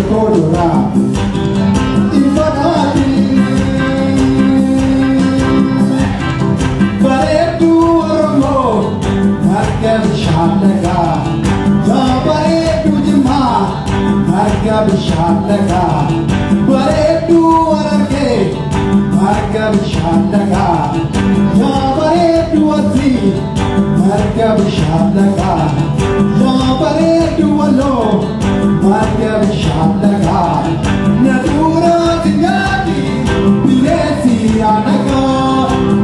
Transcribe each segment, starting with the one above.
Kodora Ifanati Baretu Ormo Margab Shatlaga Ya Baretu Jima Margab Shatlaga Baretu Orge Margab Shatlaga Ya Baretu Ati Margab Shatlaga Ya Baretu Alo Margab Shatlaga Nadura Tinyati Bilesi Anaga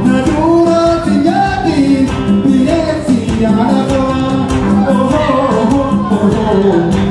Nadura Tinyati Bilesi Anaga Oh oh oh oh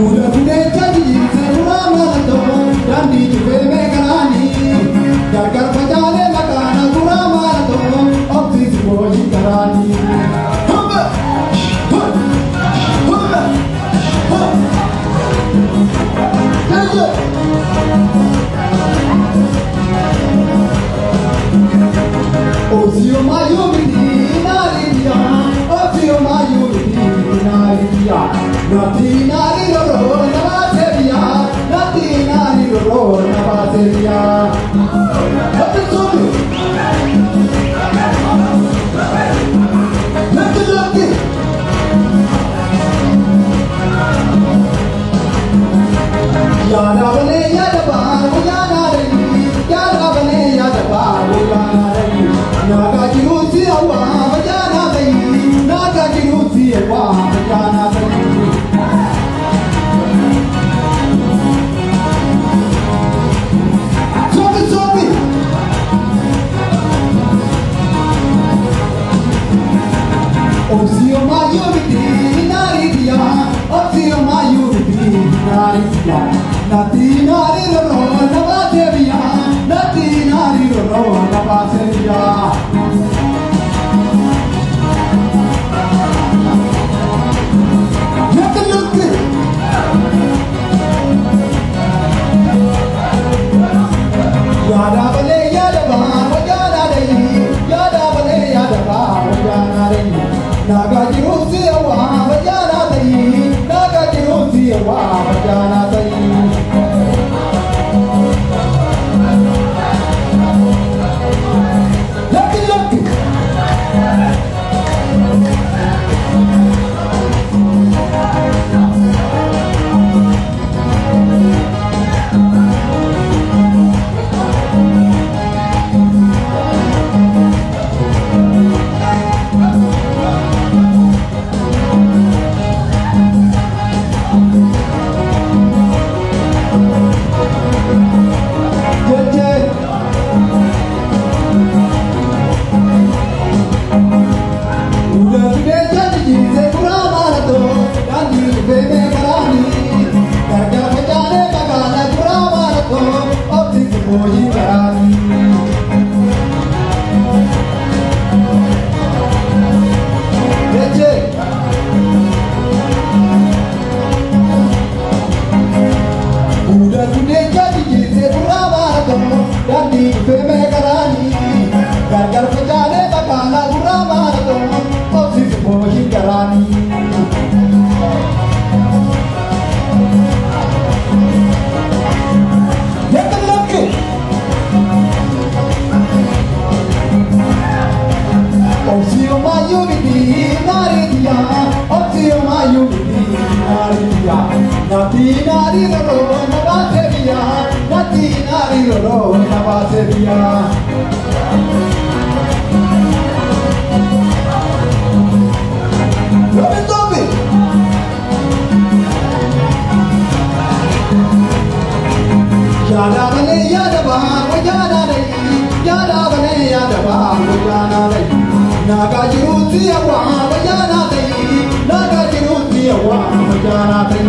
Udah gede jadi serura malato dan di juve mekarani gagal pajale makana gura malato opsi boji karani Ozio mayo midinaria Ozio mayo midinaria Natinari loro nabateria Natinari loro nabateria Happy Sunday Happy Sunday Yada bale yada ba yada re Yada bale yada ba yada re Naga jirusi awa yada re Naga jirusi awa yada re Ozio mayo midinaria Ozio mayo midinaria Natinari loro nabateria Natinari loro nabateria Yada bale yada ba yada re Yada bale yada ba yada re Naga jirusi awa yada re Naga jirusi awa yada re Natinari loro nabateria Natinari loro nabateria Yada bale yada ba yada re Yada bale yada ba yada re Naga jirusi awa yada re Naga jirusi awa yada re